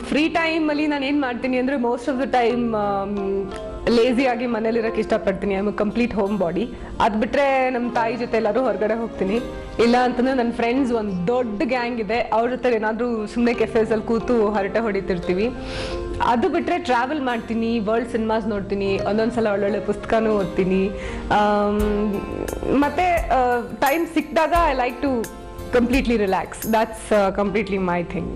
Free ಟೈಮಲ್ಲಿ ನಾನು ಏನು ಮಾಡ್ತೀನಿ ಅಂದರೆ ಮೋಸ್ಟ್ ಆಫ್ ದ ಟೈಮ್ ಲೇಸಿಯಾಗಿ ಮನೇಲಿರೋಕ್ಕೆ ಇಷ್ಟಪಡ್ತೀನಿ. I am complete home body. ಅದು ಬಿಟ್ಟರೆ ನಮ್ಮ ತಾಯಿ ಜೊತೆ ಎಲ್ಲರೂ ಹೊರಗಡೆ ಹೋಗ್ತೀನಿ. ಇಲ್ಲ ಅಂತಂದರೆ ನನ್ನ ಫ್ರೆಂಡ್ಸ್ ಒಂದು ದೊಡ್ಡ ಗ್ಯಾಂಗ್ ಇದೆ, ಅವ್ರ ಜೊತೆ ಏನಾದರೂ ಸುಮ್ಮನೆ ಕೆಫೇಸಲ್ಲಿ ಕೂತು ಹರಟೆ ಹೊಡಿತಿರ್ತೀವಿ. ಅದು ಬಿಟ್ಟರೆ ಟ್ರಾವೆಲ್ ಮಾಡ್ತೀನಿ, ವರ್ಲ್ಡ್ ಸಿನಿಮಾಸ್ ನೋಡ್ತೀನಿ, ಒಂದೊಂದ್ಸಲ ಒಳ್ಳೊಳ್ಳೆ ಪುಸ್ತಕನೂ ಓದ್ತೀನಿ. ಮತ್ತು ಟೈಮ್ ಸಿಕ್ಕಿದಾಗ I like to completely relax. That's completely my thing.